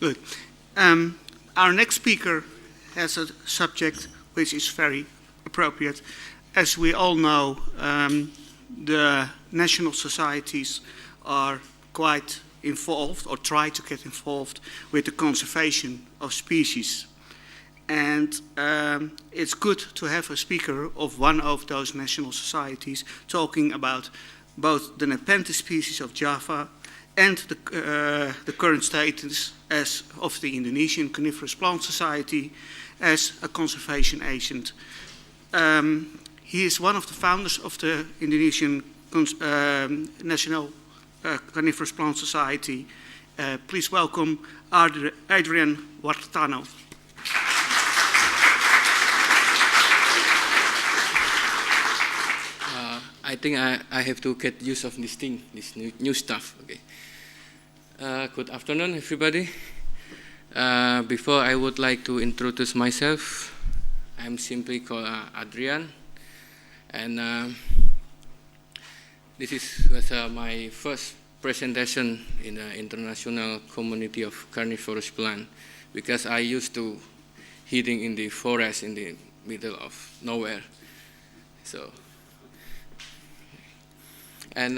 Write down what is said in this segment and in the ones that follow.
Good. Our next speaker has a subject which is very appropriate. As we all know, the national societies are quite involved, or try to get involved, with the conservation of species. And it's good to have a speaker of one of those national societies talking about both the Nepenthes species of Java and the current status as of the Indonesian Coniferous Plant Society as a conservation agent. He is one of the founders of the Indonesian National Coniferous Plant Society. Please welcome Adrian Wartono. I think I have to get use of this thing, this new stuff. Okay. Good afternoon, everybody. Before I would like to introduce myself, I'm simply called Adrian, and this was my first presentation in the international community of carnivorous plant, because I used to hiding in the forest in the middle of nowhere. So. And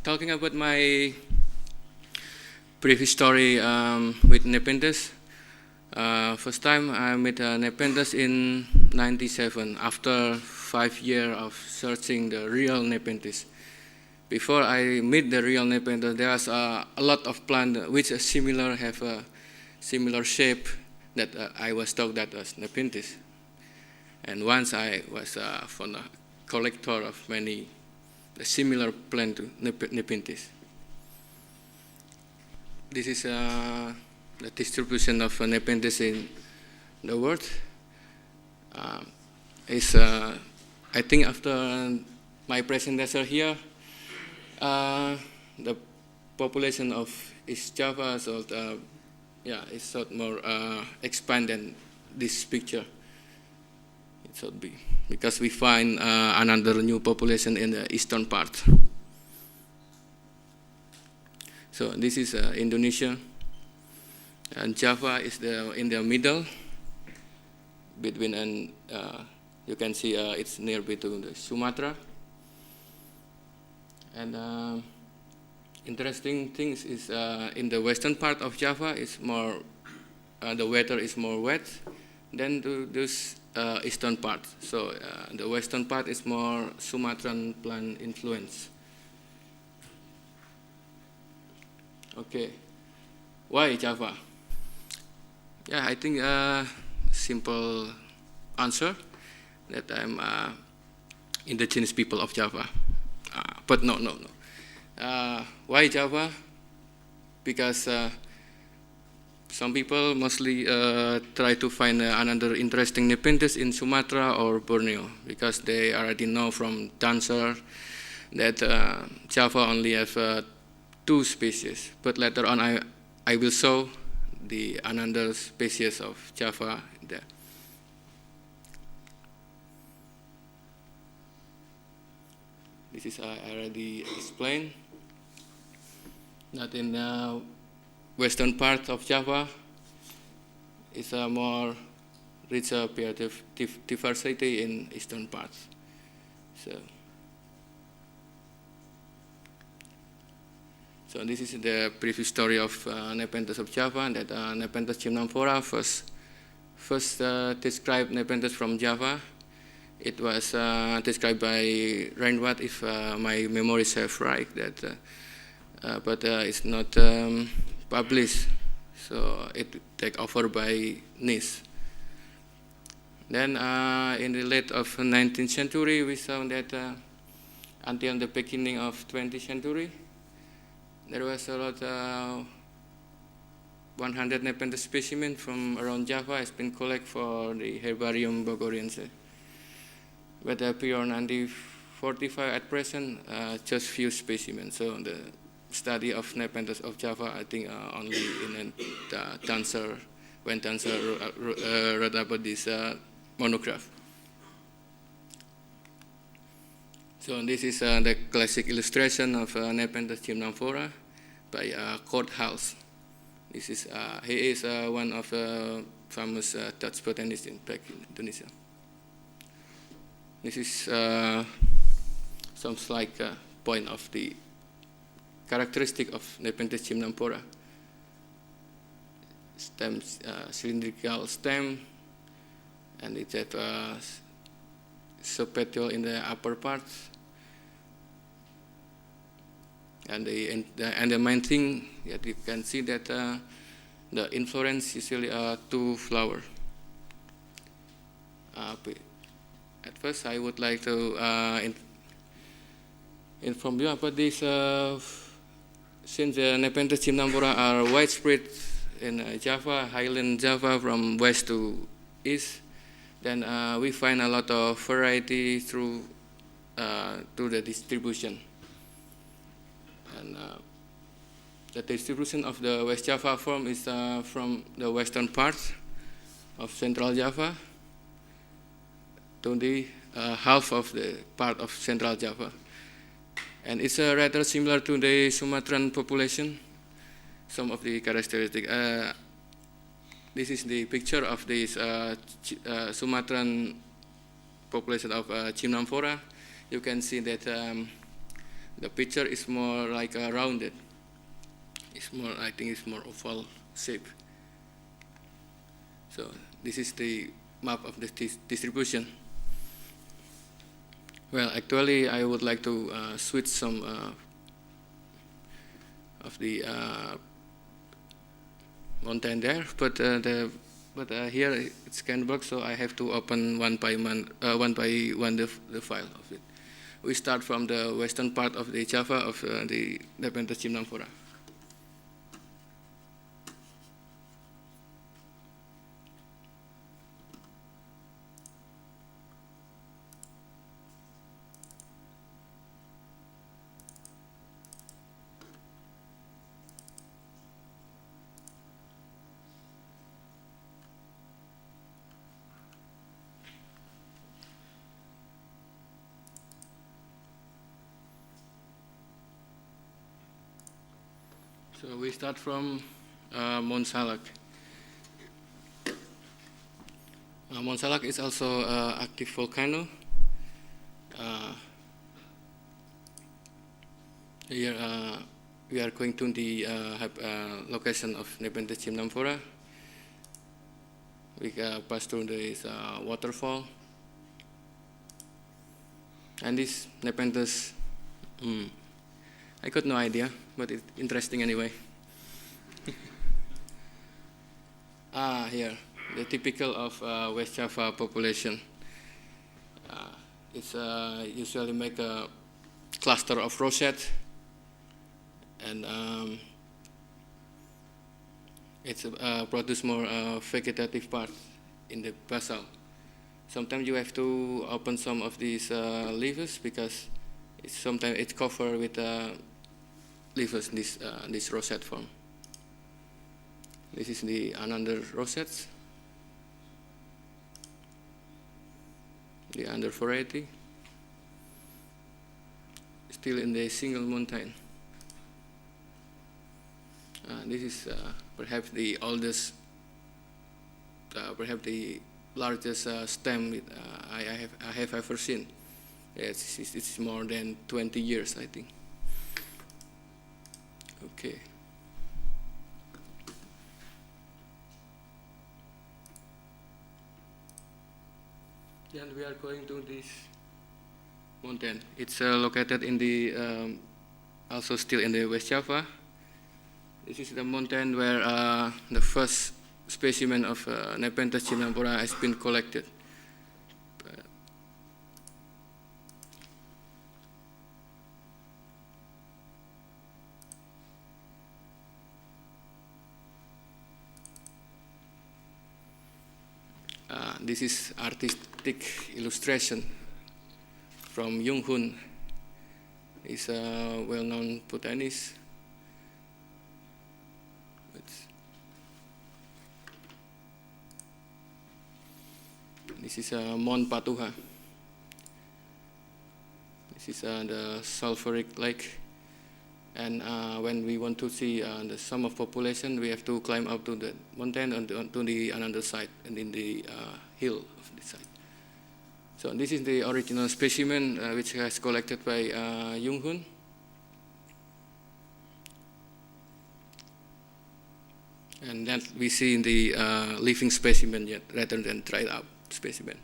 talking about my previous story with Nepenthes, first time I met Nepenthes in '97 after 5 years of searching the real Nepenthes. Before I meet the real Nepenthes, there's a lot of plants which have a similar shape that I was told that was Nepenthes. And once I was a collector of many similar plant to Nepenthes. This is the distribution of Nepenthes in the world. I think after my presentation here, the population of East Java is sort more expand than this picture. It should be, because we find another new population in the eastern part. So this is Indonesia, and Java is in the middle between, and you can see it's near between the Sumatra. And interesting things is in the western part of Java is more the weather is more wet than this eastern part. So the western part is more Sumatran plant influence. Okay, why Java? Yeah, I think simple answer that I'm indigenous people of Java. But no. Why Java? Because some people mostly try to find another interesting Nepenthes in Sumatra or Borneo, because they already know from dancer that Java only have 2 species. But later on, I will show the another species of Java there. This is I already explained. That in the western part of Java is a more richer biodiversity in eastern parts. So this is the previous story of Nepenthes of Java, that Nepenthes gymnamphora first described Nepenthes from Java. It was described by Reinwald, if my memory serves right, that, but it's not published, so it taken over by Nice. Then in the late of 19th century, we saw that until the beginning of 20th century, there was a lot 100 Nepenthes specimens from around Java has been collected for the Herbarium Bogoriense. But beyond 1945 at present, just few specimens. So the study of Nepenthes of Java, I think only in Dancer, when Dancer wrote about this monograph. So this is the classic illustration of Nepenthes gymnamphora by Courthouse. This is he is one of the famous Dutch botanists back in Indonesia. This is some like point of the characteristic of Nepenthes gymnamphora. Stem, cylindrical stem, and it has subpetiole in the upper part. And the main thing that you can see that the inflorescence usually are two flowers. At first, I would like to inform you about this. Since the Nepenthes gymnamphora are widespread in Java, highland Java, from west to east, then we find a lot of variety through the distribution. And the distribution of the West Java form is from the western part of Central Java to the half of the part of Central Java. And it's rather similar to the Sumatran population. Some of the characteristics. This is the picture of this Sumatran population of gymnamphora. You can see that the picture is more like rounded. It's more, I think, it's more oval shape. So this is the map of the distribution. Well, actually, I would like to switch some of the mountain there, but here it's can't work, so I have to open one by one the file of it. We start from the western part of the Java of the Nepenthes gymnamphora. So we start from Mount Salak. Mount Salak is also an active volcano. Here we are going to the location of Nepenthes gymnamphora. We pass through this waterfall. And this Nepenthes, I got no idea, but it's interesting anyway. Here, the typical of West Java population. It's usually make a cluster of rosette, and it's produce more vegetative part in the basal. Sometimes you have to open some of these leaves because sometimes it's covered with leaves, this rosette form. This is the another rosettes, the under variety, still in the single mountain. This is perhaps the oldest, perhaps the largest stem I have ever seen. It's more than 20 years, I think. Okay. Then we are going to this mountain. It's located in the, also still in the West Java. This is the mountain where the first specimen of Nepenthes gymnamphora has been collected. This is artistic illustration from Jung Hoon. He's a well-known botanist. This is Mount Patuha. This is the sulfuric lake, And when we want to see the sum of population, we have to climb up to the mountain and to the another side and in the hill of the side. So this is the original specimen which was collected by Jung Hoon. And that we see in the living specimen yet, rather than dried up specimen.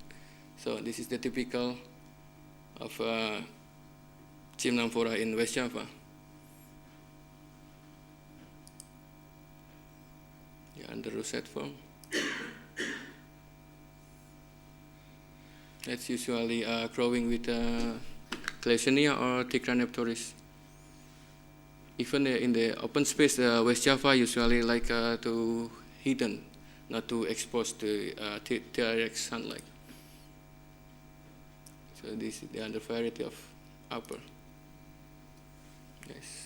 So this is the typical of Gymnamphora in West Java. Yeah, under rosette form. That's usually growing with Glacenia or Ticraneptoris. Even in the open space, West Java usually like to hidden, not to expose to direct sunlight. So this is the other variety of upper. Yes.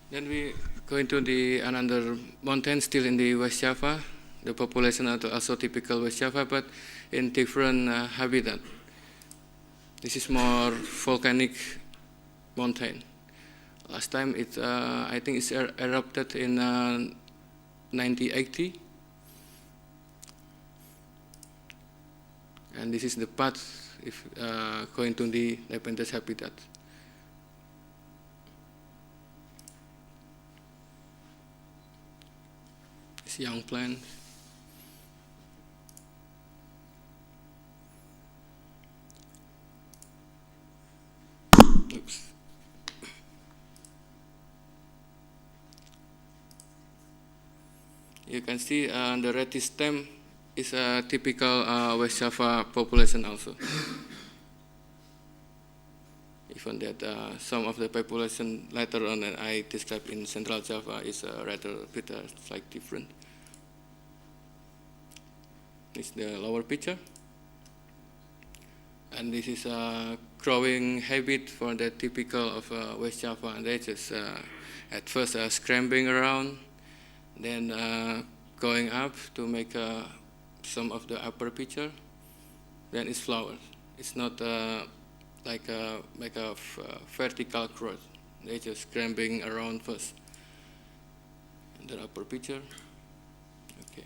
Then we go into the another mountain still in the West Java. The population are also typical West Java, but in different habitat. This is more volcanic mountain. Last time it, I think it's erupted in 1980. And this is the path if going to the Nepenthes habitat. It's young plant. Oops. You can see the reddish stem is a typical West Java population also. Even that some of the population later on that I described in Central Java is rather bit like different. This is the lower picture. And this is a growing habit for the typical of West Java. And they just at first scrambling around, then going up to make some of the upper picture. Then it's flowers. It's not like a vertical growth. They just scrambling around first. And the upper picture. Okay.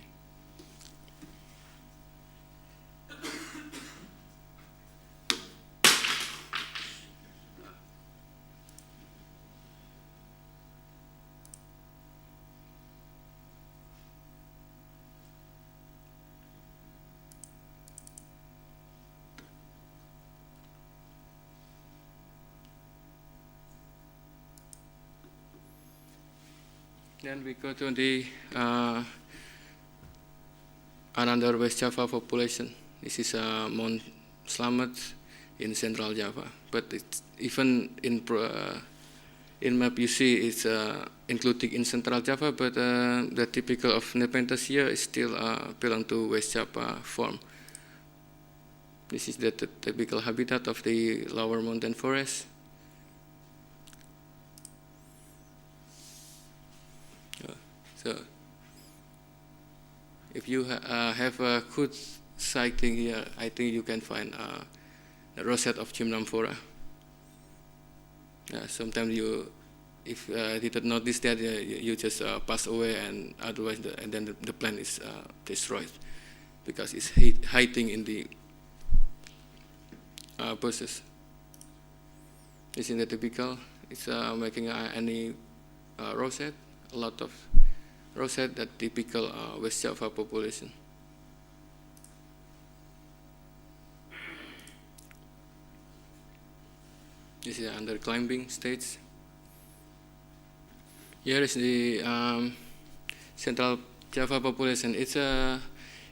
Then we go to the another West Java population. This is Mount Slamet in Central Java. But it's, even in map you see it's included in Central Java, but the typical of Nepenthes here is still belong to West Java form. This is the typical habitat of the lower mountain forest. So, if you have a good sighting here, I think you can find a rosette of Gymnamphora. Sometimes you, if you didn't notice that, you just pass away, and otherwise, and then the plant is destroyed because it's hiding in the bushes. This is the typical. It's making any rosette, a lot of rosette, that typical West Java population. This is under climbing stage. Here is the Central Java population. It's a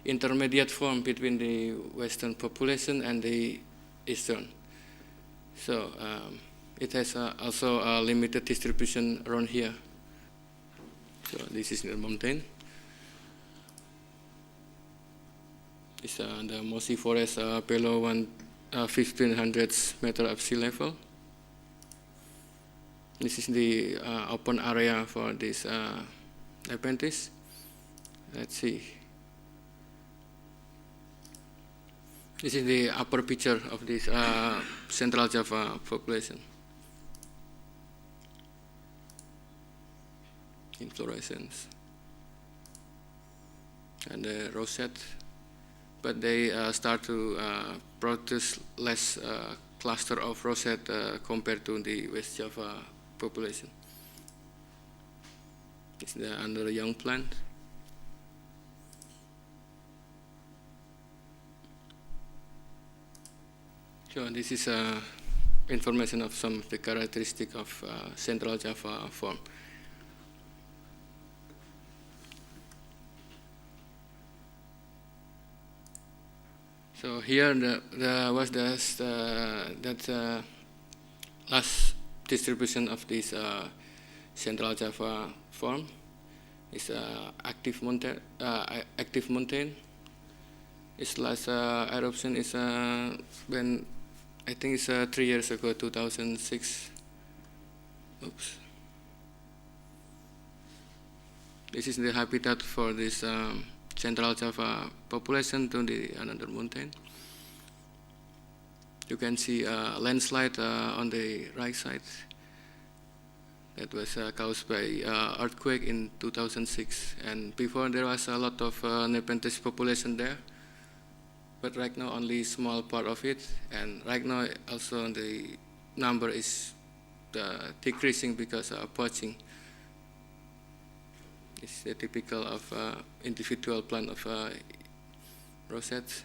intermediate form between the Western population and the Eastern. So it has also a limited distribution around here. So this is the mountain. It's the mossy forest below 1,500 meter of sea level. This is the open area for this Nepenthes. Let's see. This is the upper picture of this Central Java population. Inflorescence. And the rosette. But they start to produce less cluster of rosette compared to the West Java population. It's under a young plant. So this is information of some of the characteristics of Central Java form. So here was that last distribution of this Central Java form. It's active mountain. Its last eruption is when I think it's 3 years ago, 2006. Oops. This is the habitat for this Central Java population to the another mountain. You can see a landslide on the right side. That was caused by earthquake in 2006. And before there was a lot of Nepenthes population there. But right now only small part of it. And right now also the number is decreasing because of poaching. It's a typical of individual plant of rosettes.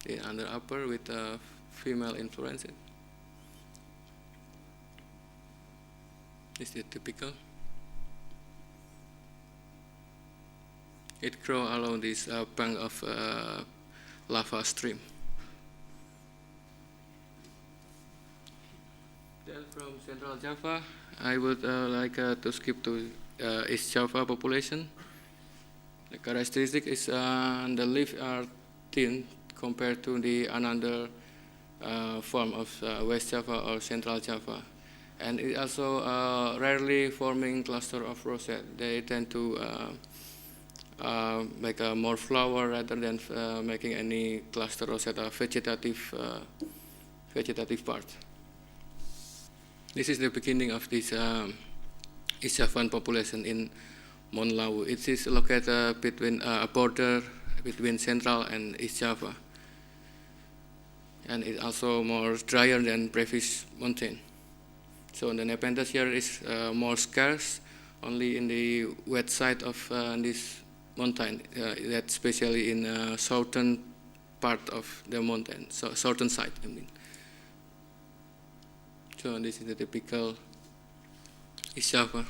The under upper with female inflorescence. This is typical. It grows along this bank of lava stream. Then from Central Java, I would like to skip to East Java population. The characteristic is the leaves are thin compared to the another form of West Java or Central Java. And it also rarely forming cluster of rosette. They tend to make a more flower rather than making any cluster rosette or vegetative part. This is the beginning of this East Javan population in Mount Lawu. It is located between a border between Central and East Java. And it's also more drier than previous mountain. So the Nepenthes here is more scarce, only in the wet side of this mountain, that especially in southern part of the mountain, so southern side, I mean. So this is the typical East Java.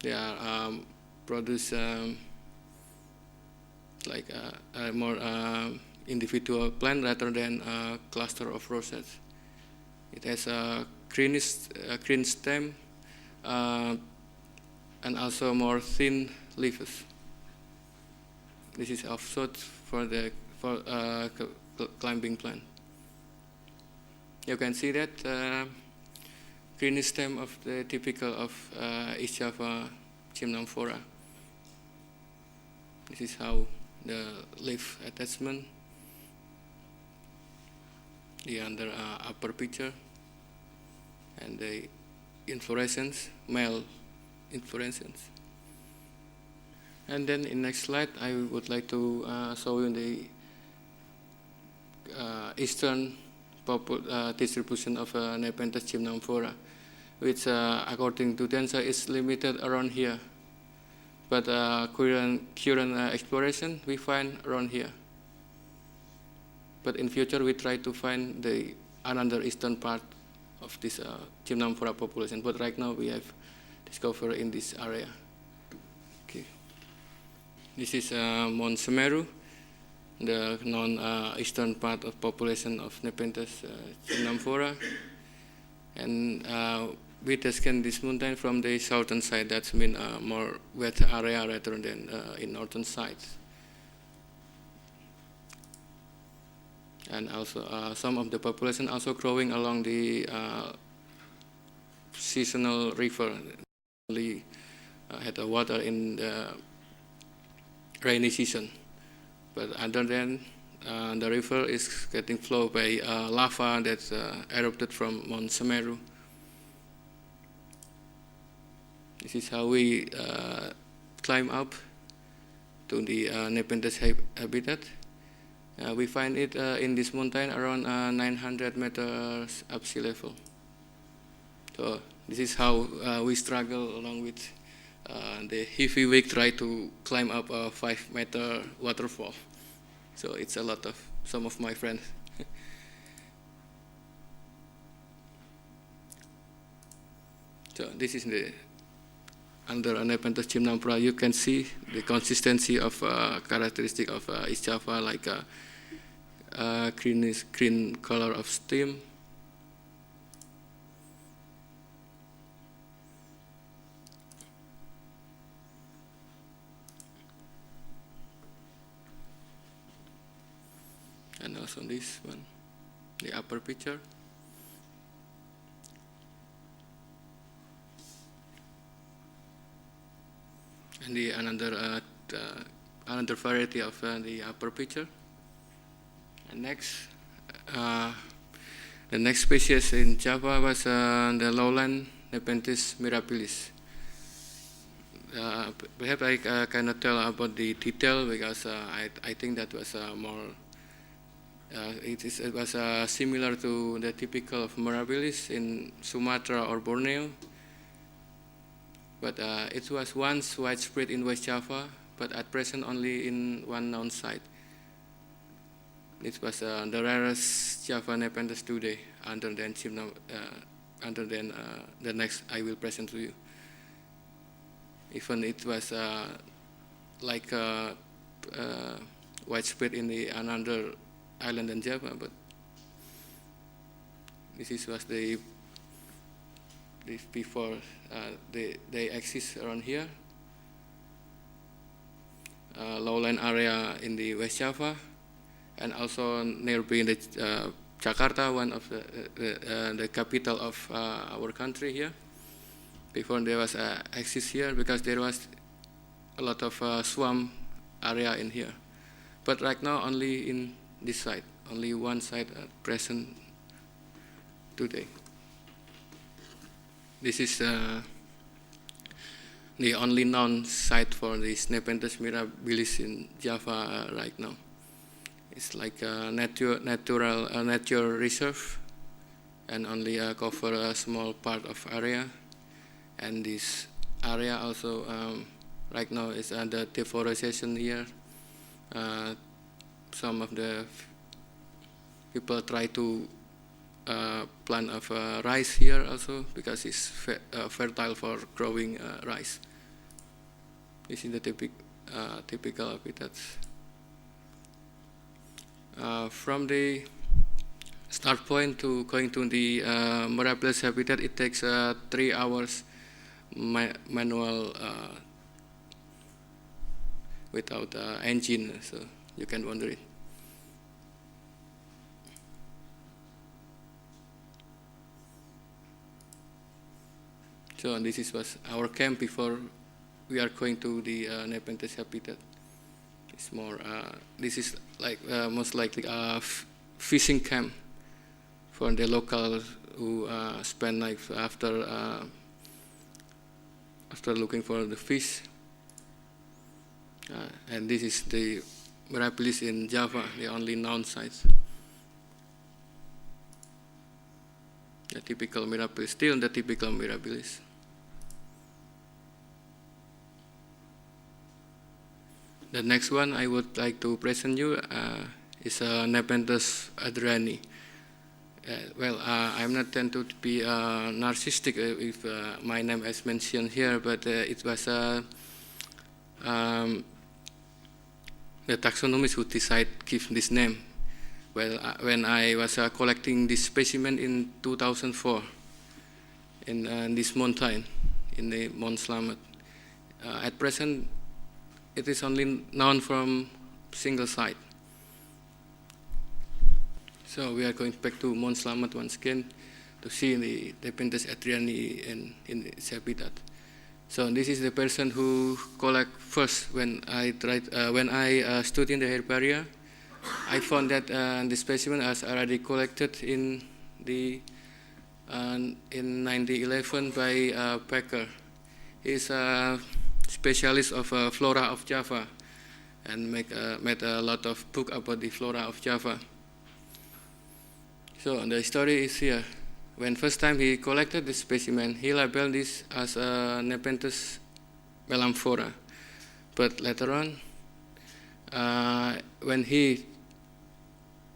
They are produce like a more individual plant rather than a cluster of rosettes. It has a green stem and also more thin leaves. This is offshot for climbing plant. You can see that green stem of the typical of East Java gymnamphora. This is how the leaf attachment. The under upper picture and the inflorescence, male inflorescence. And then in next slide, I would like to show you the eastern distribution of Nepenthes gymnamphora, which according to Densa is limited around here. But current exploration we find around here. But in future we try to find the another eastern part of this gymnamphora population. But right now we have discovered in this area. Okay. This is Mount Semeru, the non-eastern part of population of Nepenthes gymnamphora. And we scan this mountain from the southern side. That's mean more wet area rather than in northern side. and also some of the population also growing along the seasonal river. Only had the water in the rainy season, but other than the river is getting flowed by lava that erupted from Mount Semeru. This is how we climb up to the Nepenthes habitat. We find it in this mountain around 900 meters up sea level. So this is how we struggle along with the heavy weight try to climb up a 5-meter waterfall. So it's a lot of some of my friends. So this is the under Nepenthes gymnamphora. You can see the consistency of characteristic of East Java, like green color of steam. And also this one, the upper picture. And the another variety of the upper picture. And next, the next species in Java was the lowland Nepenthes mirabilis. Perhaps I cannot tell about the detail because I think that was more. It was similar to the typical of mirabilis in Sumatra or Borneo. But it was once widespread in West Java, but at present only in one known site. It was the rarest Java Nepenthes today, other than the next I will present to you. Even it was widespread in the another island in Java, but this was the before they exist around here. Lowland area in the West Java, and also nearby the Jakarta, one of the capital of our country here. Before there was exist here because there was a lot of swamp area in here, but right now only in this site, only one site present today. This is the only known site for this Nepenthes mirabilis in Java right now. It's like a nature reserve, and only cover a small part of area. And this area also right now is under deforestation here. Some of the people try to plant of rice here also because it's fertile for growing rice. This is the typical habitats. From the start point to going to the mirabilis habitat, it takes 3 hours manual without engine, so you can wonder it. So this was our camp before we are going to the Nepenthes habitat. It's more. This is like most likely a fishing camp for the locals who spend like after looking for the fish. And this is the mirabilis in Java, the only known sites. The typical mirabilis, still the typical mirabilis. The next one I would like to present you is Nepenthes adriani. I'm not tend to be narcissistic if my name is mentioned here, but it was the taxonomists who decide give this name. Well, when I was collecting this specimen in 2004 in this mountain, in the Mount Slamet. At present, it is only known from single site. So we are going back to Mount Slamet once again to see the Nepenthes adriani in its habitat. So this is the person who collect first when I studied in the herbaria. I found that the specimen was already collected in 1911 by Becker. He's a specialist of flora of Java and made a lot of book about the flora of Java. So the story is here. When first time he collected the specimen, he labeled this as a Nepenthes melamphora. But later on, when he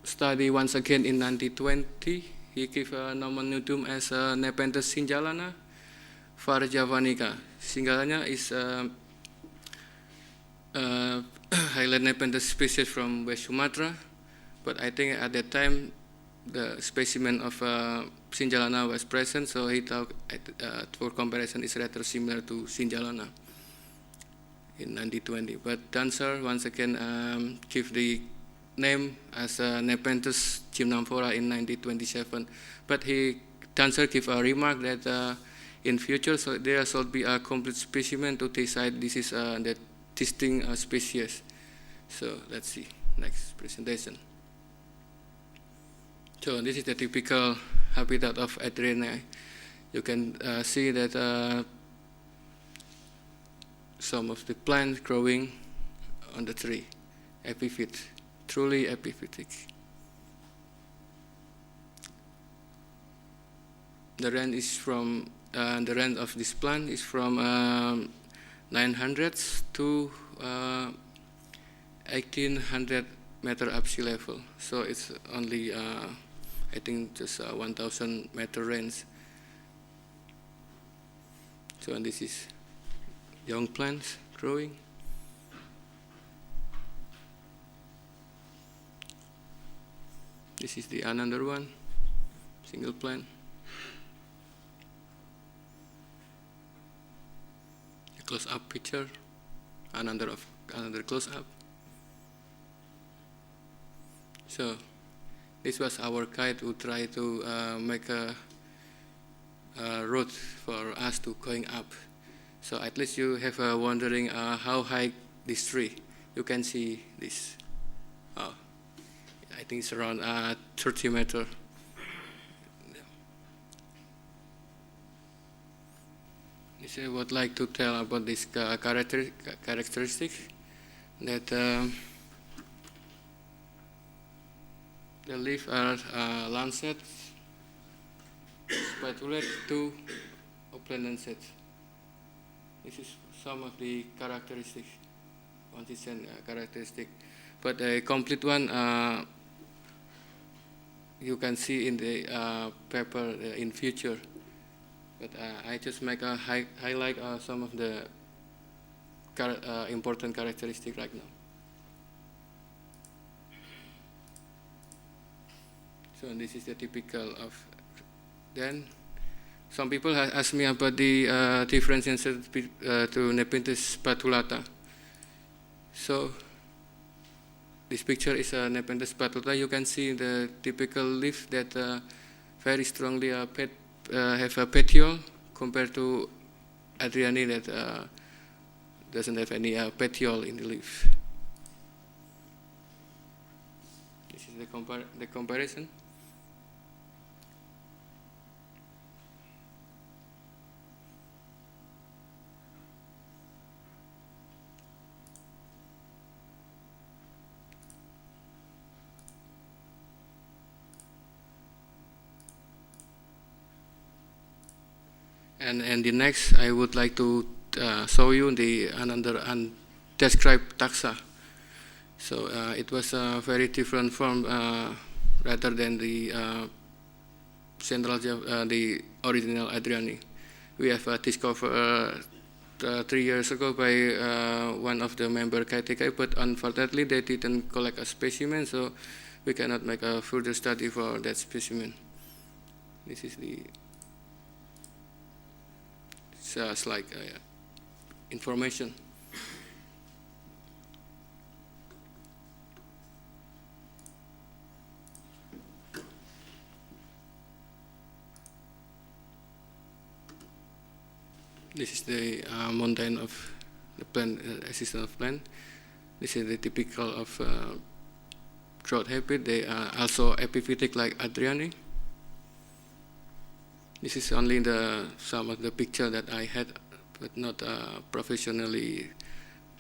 studied once again in 1920, he gave a nomenclature as Nepenthes sinjalana var javanica. Sinjalana is highland Nepenthes species from West Sumatra, but I think at that time the specimen of Sinjalana was present, so he thought for comparison is rather similar to Sinjalana in 1920. But Dancer once again gave the name as Nepenthes gymnamphora in 1927. But Dancer gave a remark that in future so there should be a complete specimen to decide this is the distinct species. So let's see next presentation. So this is the typical habitat of Adriani. You can see that some of the plants growing on the tree, epiphyte, truly epiphytic. The range is from the range of this plant is from 900 to 1800 meter up sea level. So it's only I think just 1,000 meter range. So and this is young plants growing. This is the another one, single plant. A close-up picture, another close-up. So this was our guide who tried to make a road for us to going up. So at least you have wondering how high this tree. You can see this. Oh, I think it's around 30 meters. This I would like to tell about this characteristic that the leaves are lancet, spatulate to oblate. This is some of the characteristics, consistent characteristic. But a complete one you can see in the paper in future. But I just make a highlight some of the important characteristics right now. So this is the typical of. Then some people have asked me about the difference to Nepenthes spatulata. So this picture is a Nepenthes spatulata. You can see the typical leaf that very strongly have a petiole compared to Adriani that doesn't have any petiole in the leaf. This is the comparison. And the next, I would like to show you the another undescribed taxa. So it was a very different form rather than the the original Adriani. We have discovered 3 years ago by one of the member KTK, but unfortunately they didn't collect a specimen, so we cannot make a further study for that specimen. This is the it's like information. This is the mountain of the plant, existence of plant. This is the typical of drought habit. They are also epiphytic like Adriani. This is only some of the picture that I had, but not professionally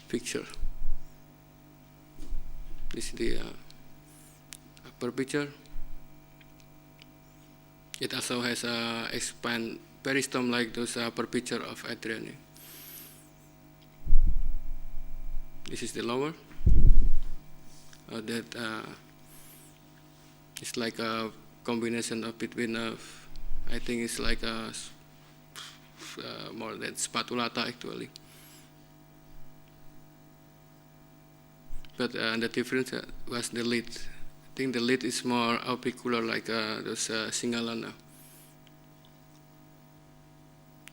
picture. This is the upper picture. It also has a expand peristom like those upper picture of Adriani. This is the lower. That it's like a combination of between I think it's like a more than spatulata actually. But the difference was the lid. I think the lid is more apicular like those Singalana.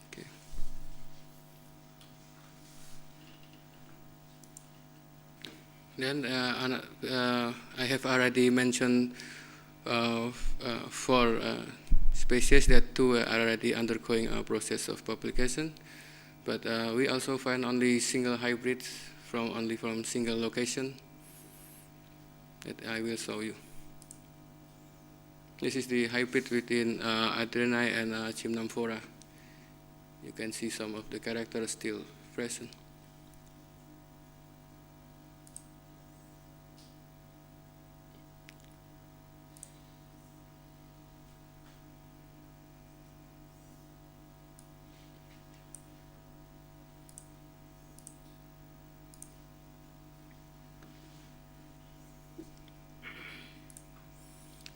Okay. Then I have already mentioned 4 species that 2 are already undergoing a process of publication, but we also find only single hybrids only from single location that I will show you. This is the hybrid within Adreni and Chimnamphora. You can see some of the characters still present.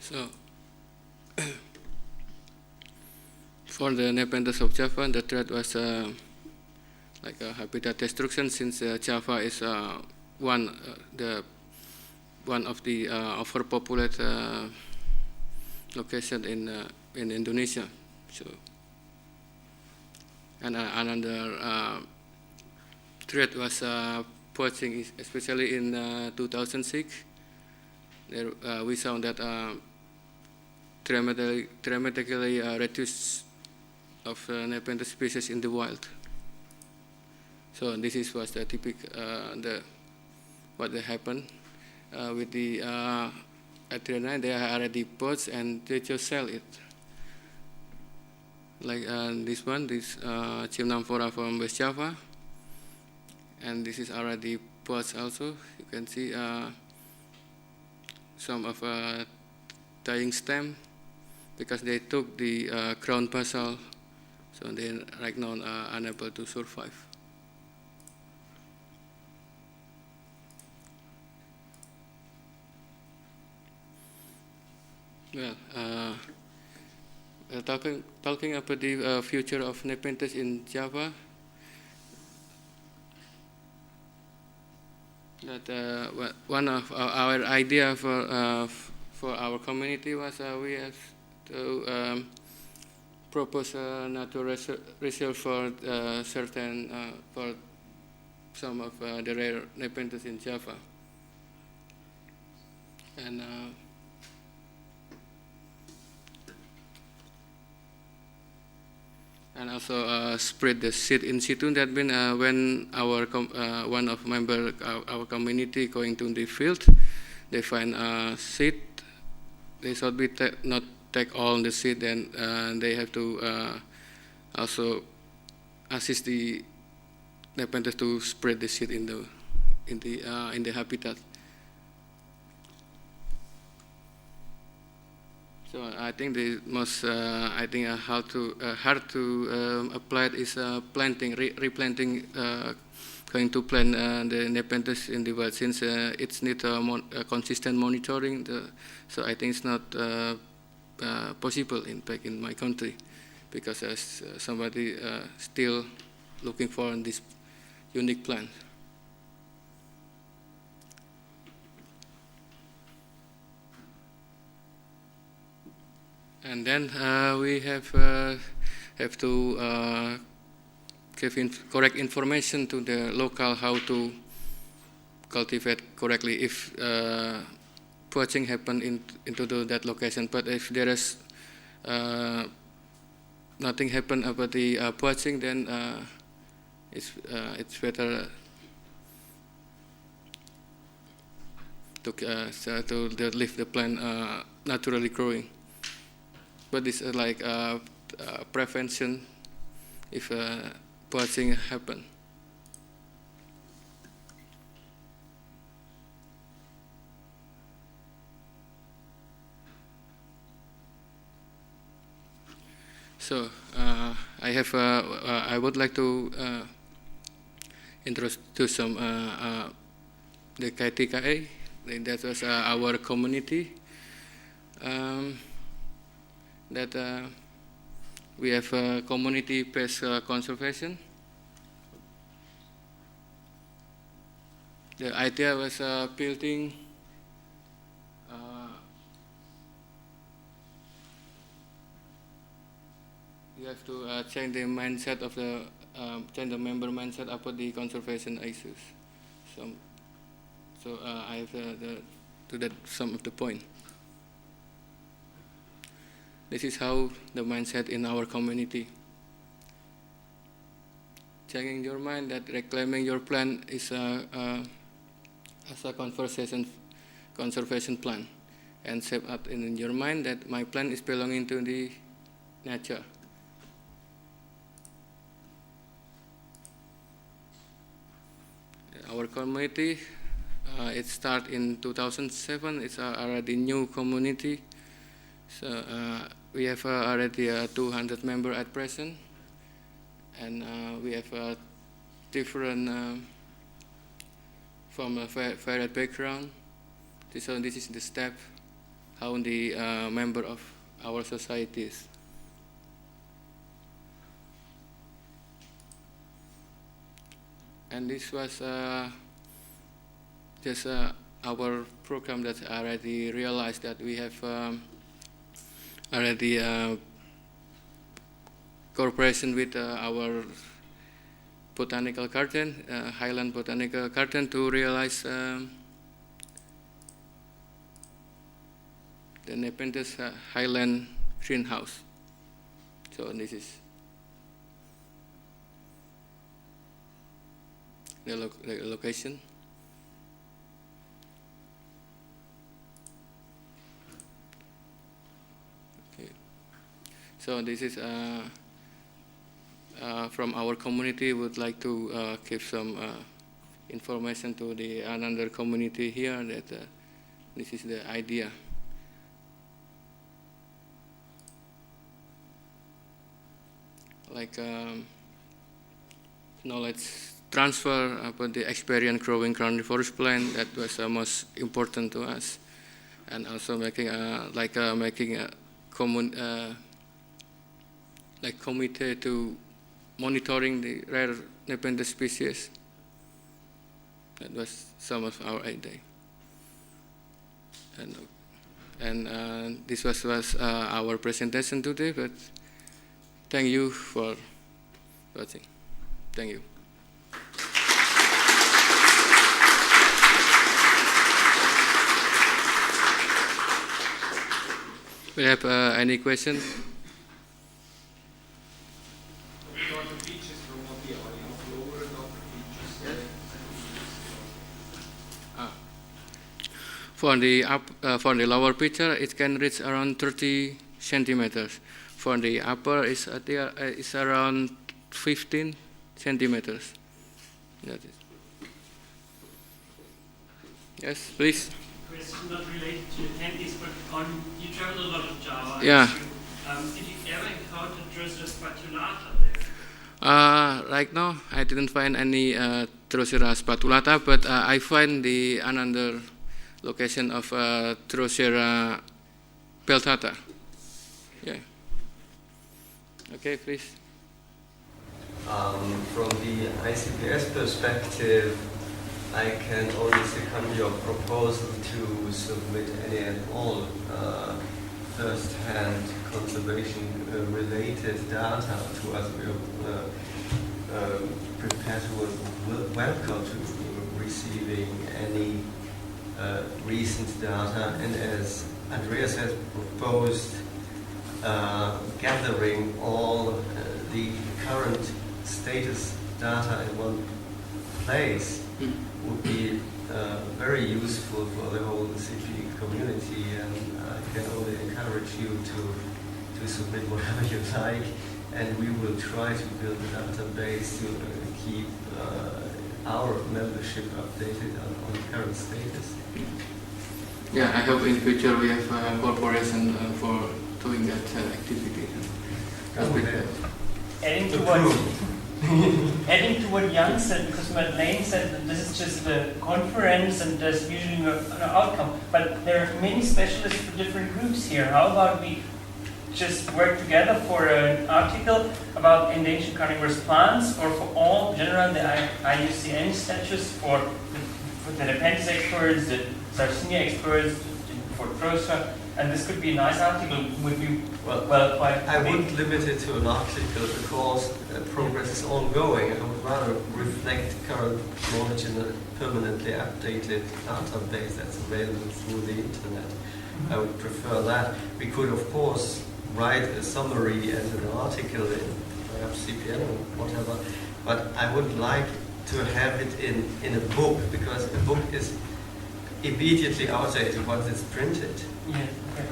So, for the Nepenthes of Java, the threat was like a habitat destruction, since Java is one of the overpopulated location in Indonesia. So, and another threat was poaching, especially in 2006. There, we found that dramatically reduced of Nepenthes species in the wild. So this was the typical what happened with the Adreni. They are already poached and they just sell it. Like this one, this Chimnamphora from West Java, and this is already poached also. You can see some of dying stem because they took the ground basal, so they right now are unable to survive. Well, talking about the future of Nepenthes in Java, that one of our idea for our community was we have to propose a natural reserve for certain for some of the rare Nepenthes in Java, and also spread the seed in situ. That means when our one of member our community going to the field, they find a seed. They should be not take all the seed, and they have to also assist the Nepenthes to spread the seed in the habitat. So I think the most hard to apply it is planting, replanting, going to plant the Nepenthes in the wild, since it needs a consistent monitoring. So I think it's not possible back in my country, because somebody still looking for this unique plant. And then we have to give correct information to the local how to cultivate correctly if poaching happen into that location. But if there is nothing happen about the poaching, then it's better to leave the plant naturally growing. But it's like prevention if poaching happen. So I would like to introduce some the KTKA. That was our community. That we have community-based conservation. The idea was building you have to change the mindset of the change the member mindset about the conservation issues. So I have to that some of the point. This is how the mindset in our community. Changing your mind that reclaiming your plant is as a conservation plan, and set up in your mind that my plant is belonging to the nature. Our community, it started in 2007. It's already new community. So we have already 200 members at present, and we have different from a varied background. So this is the step how the member of our society is. And this was just our program that already realized that we have already cooperation with our botanical garden, Highland Botanical Garden, to realize the Nepenthes Highland greenhouse. So this is the location. Okay. So this is from our community. Would like to give some information to the another community here that this is the idea. Like knowledge transfer about the experience growing ground forest plant, that was most important to us, and also making making a common like committee to monitoring the rare Nepenthes species. That was some of our idea, and this was our presentation today. But thank you for watching. Thank you. We have any questions? For the lower picture, it can reach around 30 centimeters. For the upper, it's around 15 centimeters. That is. Yes, please. Question not related to Nepenthes, but you travel a lot of Java. Yeah. Did you ever encounter Drosera spatulata there? Right now, I didn't find any Drosera spatulata, but I find the another location of Drosera peltata. Yeah. Okay, please. From the ICPS perspective, I can only second your proposal to submit any and all first-hand conservation-related data to us. We are prepared to welcome to receiving any recent data, and as Andreas has proposed, gathering all the current status data in one place would be very useful for the whole CP community, and I can only encourage you to submit whatever you like, and we will try to build a database to keep our membership updated on current status. Yeah, I hope in future we have cooperation for doing that activity. Adding to what Jan said, because Matt Lane said that this is just a conference and there's usually an outcome, but there are many specialists for different groups here. How about we just work together for an article about endangered carnivorous plants, or for all general the IUCN status for the Nepenthes experts, the Sardinia experts, for Trosa, and this could be a nice article. Would be well quite. I wouldn't limit it to an article because progress is ongoing. I would rather reflect current knowledge in a permanently updated database that's available through the internet. I would prefer that. We could, of course, write a summary as an article in perhaps CPN or whatever, but I would like to have it in a book, because a book is immediately outdated once it's printed. Yeah, okay.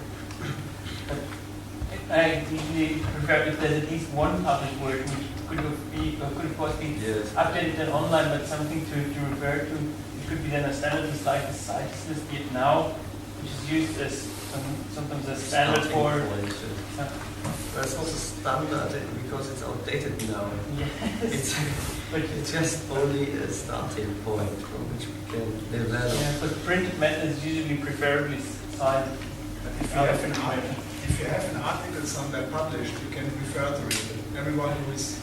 I usually prefer if there's at least one published word which could of course be updated and online, but something to refer to. It could be then a standard just like the CITES list now, which is used as sometimes a standard for. But it's also standard because it's outdated now. Yes. It's just only a starting point from which we can develop. Yeah, but printed method is usually preferably signed. If you have an article somewhere published, you can refer to it. Everyone who is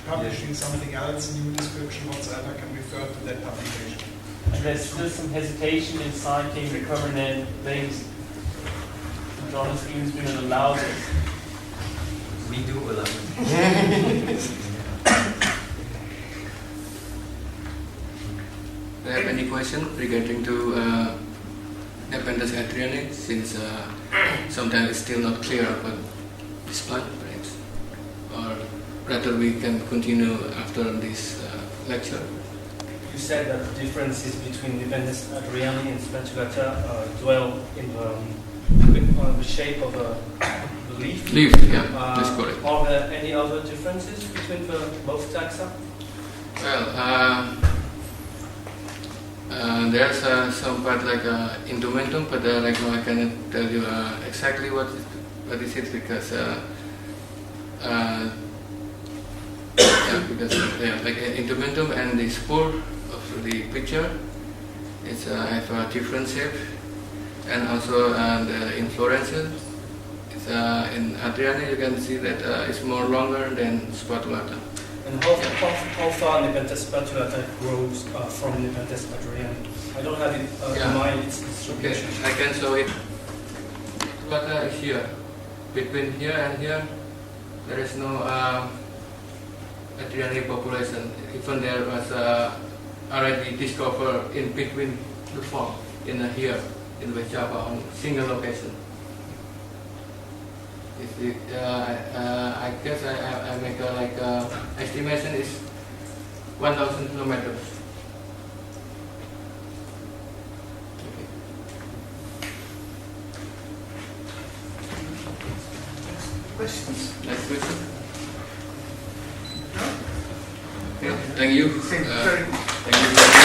publishing something else, new description whatsoever, can refer to that publication. And there's still some hesitation in citing the permanent links. And honestly, we don't allow this. We do allow it. Do you have any question regarding to Nepenthes Adrian, since sometimes it's still not clear about this plant, perhaps? Or rather we can continue after this lecture? You said that the differences between Nepenthes Adriani and Spatulata dwell in the shape of the leaf. Leaf, yeah, that's correct. Are there any other differences between both taxa? Well, there's some part like Indomentum, but like no, I cannot tell you exactly what is it, because like Indomentum and the spore of the picture, it's have a different shape, and also the inflorescence. It's in Adriani you can see that it's more longer than Spatulata. And how far Nepenthes Spatulata grows from Nepenthes Adriani? I don't have it in mind, its distribution. Okay, I can show it. Spatulata is here. Between here and here, there is no Adriani population. Even there was already discovered in between the farm, in here, in West Java, on single location. I guess I make estimation is 1,000 kilometers. Okay. Questions? Next question. Okay, thank you. Thank you. Thank you.